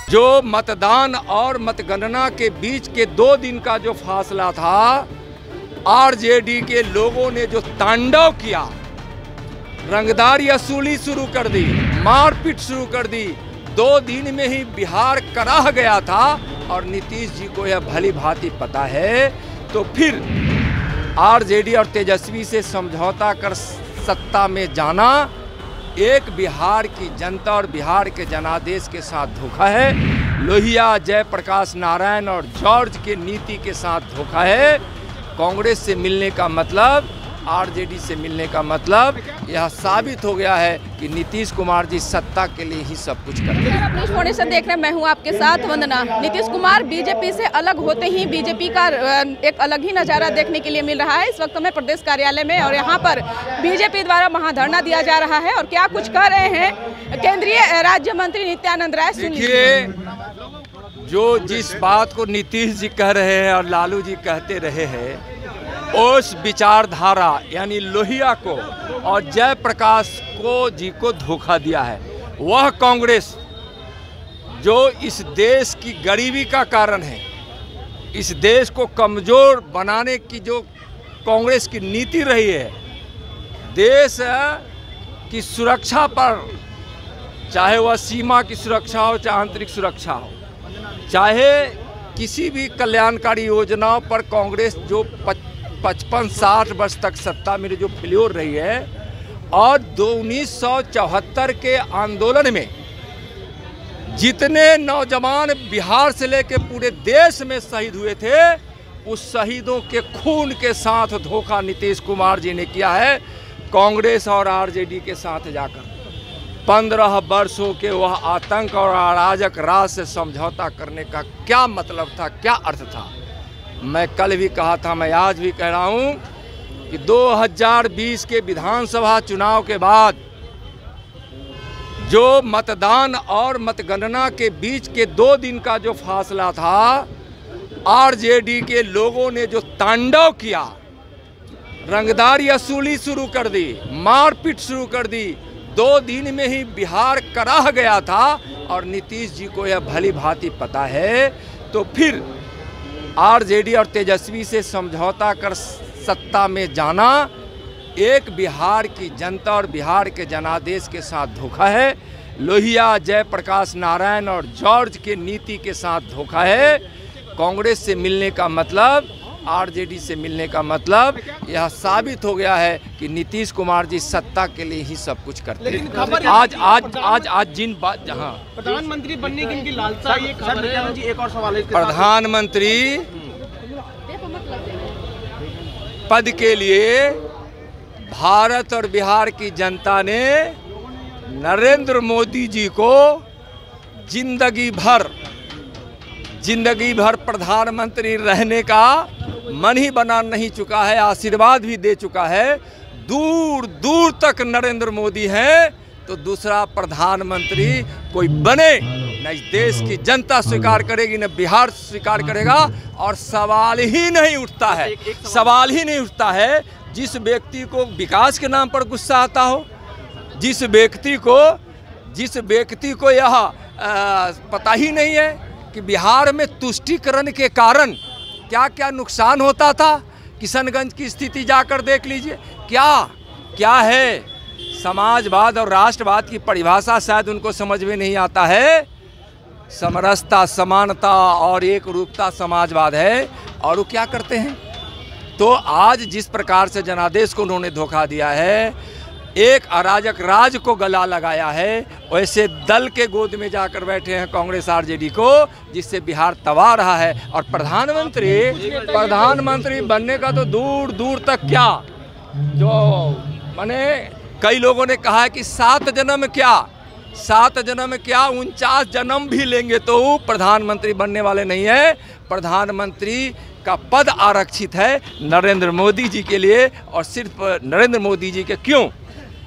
जो मतदान और मतगणना के बीच के 2 दिन का जो फासला था, आरजेडी के लोगों ने जो तांडव किया, रंगदारी वसूली शुरू कर दी, मारपीट शुरू कर दी। 2 दिन में ही बिहार कराह गया था और नीतीश जी को यह भली भांति पता है। तो फिर आरजेडी और तेजस्वी से समझौता कर सत्ता में जाना एक बिहार की जनता और बिहार के जनादेश के साथ धोखा है। लोहिया, जयप्रकाश नारायण और जॉर्ज के नीति के साथ धोखा है। कांग्रेस से मिलने का मतलब, आरजेडी से मिलने का मतलब यह साबित हो गया है कि नीतीश कुमार जी सत्ता के लिए ही सब कुछ करते हैं। अपने कोने से देख रहे हैं, मैं हूं आपके साथ वंदना। नीतीश कुमार बीजेपी से अलग होते ही बीजेपी का एक अलग ही नज़ारा देखने के लिए मिल रहा है। इस वक्त मैं प्रदेश कार्यालय में और यहाँ पर बीजेपी द्वारा महाधरना दिया जा रहा है और क्या कुछ कह रहे हैं केंद्रीय राज्य मंत्री नित्यानंद राय। देखिए, जो जिस बात को नीतीश जी कह रहे हैं और लालू जी कहते रहे हैं, उस विचारधारा यानी लोहिया को और जयप्रकाश जी को धोखा दिया है वह कांग्रेस, जो इस देश की गरीबी का कारण है, इस देश को कमजोर बनाने की जो कांग्रेस की नीति रही है, देश की सुरक्षा पर, चाहे वह सीमा की सुरक्षा हो, चाहे आंतरिक सुरक्षा हो, चाहे किसी भी कल्याणकारी योजनाओं पर कांग्रेस जो 55-60 वर्ष तक सत्ता में जो फ्लोर रही है, और 1974 के आंदोलन में जितने नौजवान बिहार से लेकर पूरे देश में शहीद हुए थे, उस शहीदों के खून के साथ धोखा नीतीश कुमार जी ने किया है कांग्रेस और आरजेडी के साथ जाकर। 15 वर्षों के वह आतंक और अराजक राज से समझौता करने का क्या मतलब था, क्या अर्थ था। मैं कल भी कहा था, मैं आज भी कह रहा हूं कि 2020 के विधानसभा चुनाव के बाद जो मतदान और मतगणना के बीच के 2 दिन का जो फासला था, आरजेडी के लोगों ने जो तांडव किया, रंगदारी वसूली शुरू कर दी, मारपीट शुरू कर दी। 2 दिन में ही बिहार कराह गया था और नीतीश जी को यह भली भांति पता है। तो फिर आरजेडी और तेजस्वी से समझौता कर सत्ता में जाना एक बिहार की जनता और बिहार के जनादेश के साथ धोखा है। लोहिया, जयप्रकाश नारायण और जॉर्ज के नीति के साथ धोखा है। कांग्रेस से मिलने का मतलब, आरजेडी से मिलने का मतलब यह साबित हो गया है कि नीतीश कुमार जी सत्ता के लिए ही सब कुछ करते हैं। आज जिन बात, जहां प्रधानमंत्री बनने की इनकी लालसा, ये खबर है जी। एक और सवाल है, प्रधानमंत्री पद के लिए भारत और बिहार की जनता ने नरेंद्र मोदी जी को जिंदगी भर प्रधानमंत्री रहने का मन ही बना नहीं चुका है, आशीर्वाद भी दे चुका है। दूर दूर तक नरेंद्र मोदी हैं, तो दूसरा प्रधानमंत्री कोई बने न इस देश की जनता स्वीकार करेगी, न बिहार स्वीकार करेगा। और सवाल ही नहीं उठता है जिस व्यक्ति को विकास के नाम पर गुस्सा आता हो, जिस व्यक्ति को यह पता ही नहीं है कि बिहार में तुष्टीकरण के कारण क्या क्या नुकसान होता था। किशनगंज की स्थिति जाकर देख लीजिए, क्या है। समाजवाद और राष्ट्रवाद की परिभाषा शायद उनको समझ में नहीं आता है। समरसता, समानता और एक रूपता समाजवाद है, और वो क्या करते हैं। तो आज जिस प्रकार से जनादेश को उन्होंने धोखा दिया है, एक अराजक राज को गला लगाया है, वैसे दल के गोद में जाकर बैठे हैं कांग्रेस आरजेडी को, जिससे बिहार तबाह रहा है। और प्रधानमंत्री बनने का तो दूर दूर तक क्या, जो माने कई लोगों ने कहा है कि 7 जन्म क्या 49 जन्म भी लेंगे तो प्रधानमंत्री बनने वाले नहीं है। प्रधानमंत्री का पद आरक्षित है नरेंद्र मोदी जी के लिए, और सिर्फ नरेंद्र मोदी जी के क्यों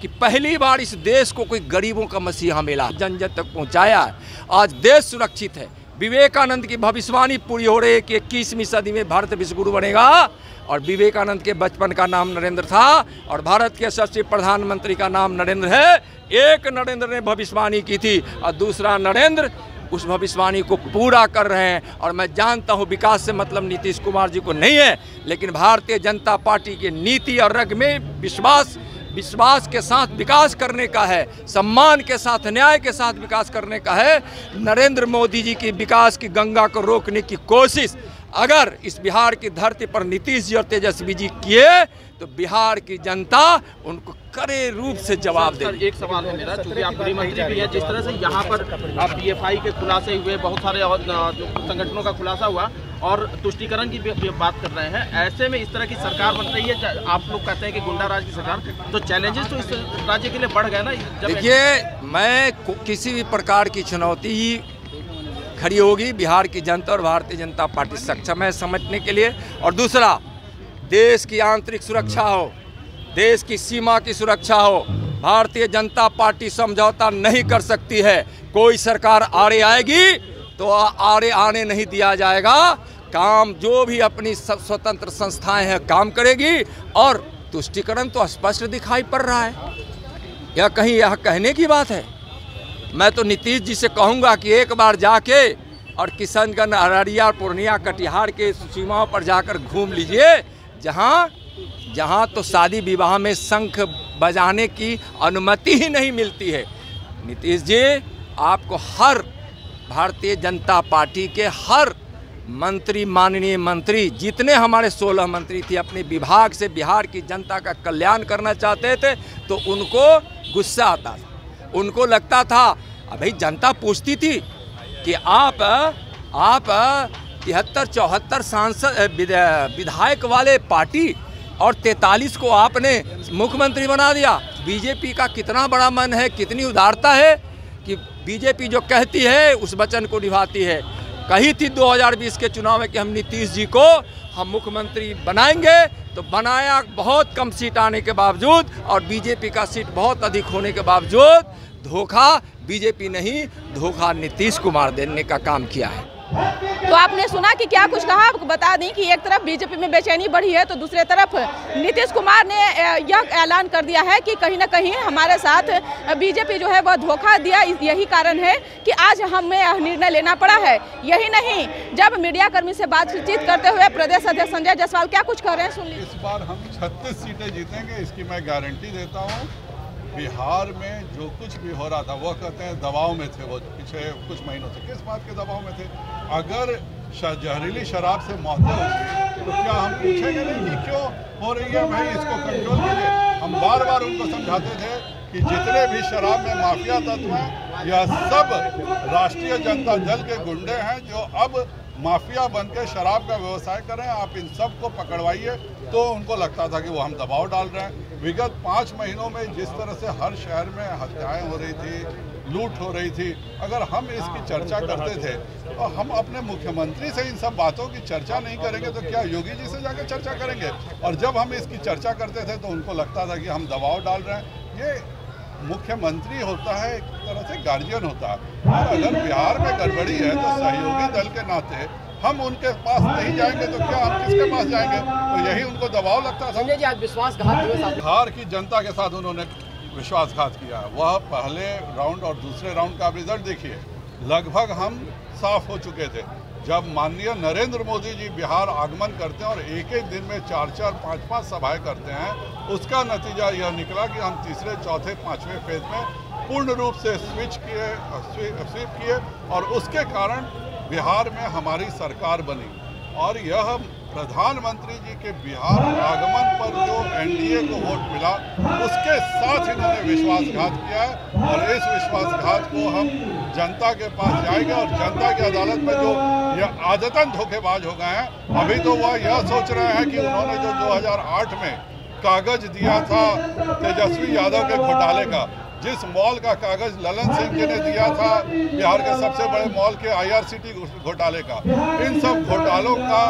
कि पहली बार इस देश को कोई गरीबों का मसीहा मिला, जन जन तक पहुंचाया। आज देश सुरक्षित है। विवेकानंद की भविष्यवाणी पूरी हो रही है कि 21वीं सदी में भारत विश्वगुरु बनेगा, और विवेकानंद के बचपन का नाम नरेंद्र था और भारत के यशस्वी प्रधानमंत्री का नाम नरेंद्र है। एक नरेंद्र ने भविष्यवाणी की थी और दूसरा नरेंद्र उस भविष्यवाणी को पूरा कर रहे हैं। और मैं जानता हूँ विकास से मतलब नीतीश कुमार जी को नहीं है, लेकिन भारतीय जनता पार्टी की नीति और रग में विश्वास के साथ विकास करने का है, सम्मान के साथ न्याय के साथ विकास करने का है। नरेंद्र मोदी जी की विकास की गंगा को रोकने की कोशिश अगर इस बिहार की धरती पर नीतीश जी और तेजस्वी जी किए तो बिहार की जनता उनको कड़े रूप से जवाब देगी। एक सवाल है मेरा, चूंकि आप गृह मंत्री भी हैं, जिस तरह से यहाँ पर पीएफआई के खुलासे हुए, बहुत सारे जो संगठनों का खुलासा हुआ और तुष्टीकरण की भी बात कर रहे हैं, ऐसे में इस तरह की सरकार बन रही है, आप लोग कहते हैं कि गुंडा राज की सरकार, तो चैलेंजेस तो इस राज्य के लिए बढ़ गए ना। देखिए, मैं किसी भी प्रकार की चुनौती खड़ी होगी, बिहार की जनता और भारतीय जनता पार्टी सक्षम है समझने के लिए। और दूसरा, देश की आंतरिक सुरक्षा हो, देश की सीमा की सुरक्षा हो, भारतीय जनता पार्टी समझौता नहीं कर सकती है। कोई सरकार आड़े आएगी तो आड़े आने नहीं दिया जाएगा। काम जो भी अपनी स्वतंत्र संस्थाएं हैं काम करेगी। और तुष्टीकरण तो स्पष्ट दिखाई पड़ रहा है, यह कहीं यह कहने की बात है। मैं तो नीतीश जी से कहूँगा कि एक बार जाके और किशनगंज, अररिया, पूर्णिया, कटिहार के सीमाओं पर जाकर घूम लीजिए, जहाँ तो शादी विवाह में शंख बजाने की अनुमति ही नहीं मिलती है। नीतीश जी, आपको हर भारतीय जनता पार्टी के हर मंत्री, माननीय मंत्री, जितने हमारे 16 मंत्री थे, अपने विभाग से बिहार की जनता का कल्याण करना चाहते थे, तो उनको गुस्सा आता था। उनको लगता था, अभी जनता पूछती थी कि आप 73-74 सांसद विधायक वाले पार्टी और 43 को आपने मुख्यमंत्री बना दिया। बीजेपी का कितना बड़ा मन है, कितनी उदारता है कि बीजेपी जो कहती है उस वचन को निभाती है। कही थी 2020 के चुनाव में कि हम नीतीश जी को हम मुख्यमंत्री बनाएंगे, तो बनाया। बहुत कम सीट आने के बावजूद और बीजेपी का सीट बहुत अधिक होने के बावजूद धोखा बीजेपी नहीं, धोखा नीतीश कुमार देने का काम किया है। तो आपने सुना कि क्या कुछ कहा। आपको बता दें कि एक तरफ बीजेपी में बेचैनी बढ़ी है, तो दूसरे तरफ नीतीश कुमार ने यह ऐलान कर दिया है कि कहीं ना कहीं हमारे साथ बीजेपी जो है वह धोखा दिया। यही कारण है कि आज हमें यह निर्णय लेना पड़ा है। यही नहीं, जब मीडिया कर्मी से बातचीत करते हुए प्रदेश अध्यक्ष संजय जायसवाल क्या कुछ कह रहे हैं, सुन लीजिए। इस बार हम 36 सीटें जीतेंगे, इसकी मैं गारंटी देता हूँ। बिहार में जो कुछ भी हो रहा था, वो कहते हैं दबाव में थे, वो पिछले कुछ महीनों से। किस बात के दबाव में थे? अगर जहरीली शराब से मौतें होगी तो क्या हम पूछेंगे नहीं कि क्यों हो रही है, भाई इसको कंट्रोल कीजिए। हम बार बार उनको समझाते थे कि जितने भी शराब में माफिया तत्व हैं, यह सब राष्ट्रीय जनता दल के गुंडे हैं जो अब माफिया बन के शराब का व्यवसाय कर रहे हैं। आप इन सब को पकड़वाइए। तो उनको लगता था कि वो हम दबाव डाल रहे हैं। विगत 5 महीनों में जिस तरह से हर शहर में हत्याएं हो रही थी, लूट हो रही थी, अगर हम इसकी चर्चा करते थे और हम अपने मुख्यमंत्री से इन सब बातों की चर्चा नहीं करेंगे तो क्या योगी जी से जाकर चर्चा करेंगे? और जब हम इसकी चर्चा करते थे तो उनको लगता था कि हम दबाव डाल रहे हैं। ये मुख्यमंत्री होता है, एक तरह से गार्जियन होता है। और अगर बिहार में गड़बड़ी है तो सहयोगी दल के नाते हम उनके पास नहीं जाएंगे तो क्या हम किसके पास जाएंगे? तो यही उनको दबाव लगता था। संजय जी, आज विश्वासघात हुए, बिहार की जनता के साथ उन्होंने विश्वासघात किया। वह पहले राउंड और दूसरे राउंड का रिजल्ट देखिए, लगभग हम साफ हो चुके थे। जब माननीय नरेंद्र मोदी जी बिहार आगमन करते हैं और एक एक दिन में 4-4, 5-5 सभाएं करते हैं, उसका नतीजा यह निकला कि हम तीसरे, चौथे, 5वें फेज में पूर्ण रूप से स्विप किए और उसके कारण बिहार में हमारी सरकार बनी। और यह प्रधानमंत्री जी के बिहार आगमन पर जो एनडीए को वोट मिला, उसके साथ इन्होंने विश्वासघात किया है। और इस विश्वासघात को हम जनता के पास जाएंगे और जनता की अदालत में जो यह आदतन धोखेबाज हो गए हैं, अभी तो वह यह सोच रहे हैं कि उन्होंने जो 2008 में कागज दिया था तेजस्वी यादव के घोटाले का, जिस मॉल का कागज ललन सिंह जी ने दिया था, बिहार के सबसे बड़े मॉल के IRCT घोटाले का, इन सब घोटालों का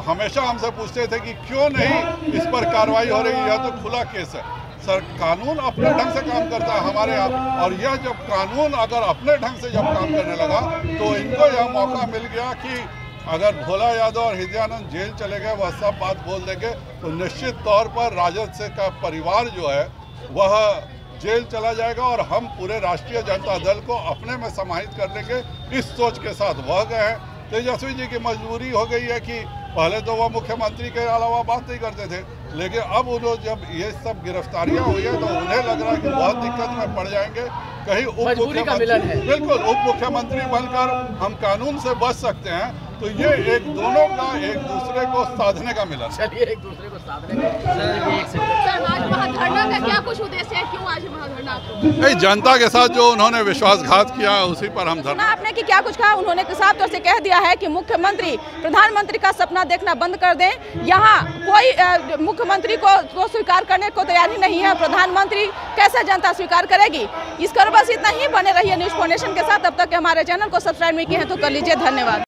हमेशा हमसे पूछते थे कि क्यों नहीं इस पर कार्रवाई हो रही है। तो खुला केस है। सर, कानून अपने ढंग से काम करता है हमारे यहाँ। और यह जब कानून अगर अपने ढंग से जब काम करने लगा तो इनको यह मौका मिल गया कि अगर भोला यादव और हृदयानंद जेल चले गए, वह सब बात बोल देंगे, तो निश्चित तौर पर राजद से का परिवार जो है वह जेल चला जाएगा और हम पूरे राष्ट्रीय जनता दल को अपने में समाहित कर लेंगे, इस सोच के साथ वह गए हैं। तेजस्वी जी की मजबूरी हो गई है कि पहले तो वह मुख्यमंत्री के अलावा बात नहीं करते थे, लेकिन अब उन्होंने जब ये सब गिरफ्तारियां हुई है तो उन्हें लग रहा है कि बहुत दिक्कत में पड़ जाएंगे। कहीं उप मुख्यमंत्री, बिल्कुल उप मुख्यमंत्री बनकर हम कानून से बच सकते हैं। तो ये एक दोनों का एक दूसरे को साधने का मिलन। चलिए एक दूसरे को साधने का। सर, आज महाधरना का क्या कुछ उद्देश्य है, क्यों आज महाधरना? नहीं, जनता के साथ जो उन्होंने विश्वासघात किया उसी पर हम सुना आपने कि क्या कुछ कहा उन्होंने, साफ तौर से कह दिया है कि मुख्यमंत्री प्रधानमंत्री का सपना देखना बंद कर दें। यहाँ कोई मुख्यमंत्री को स्वीकार करने को तैयार ही नहीं है। प्रधानमंत्री कैसे जनता स्वीकार करेगी? इस पर बस इतना ही। बने रहिए न्यूज़ फाउंडेशन के साथ। अब तक हमारे चैनल को सब्सक्राइब नहीं किए हैं तो कर लीजिए। धन्यवाद।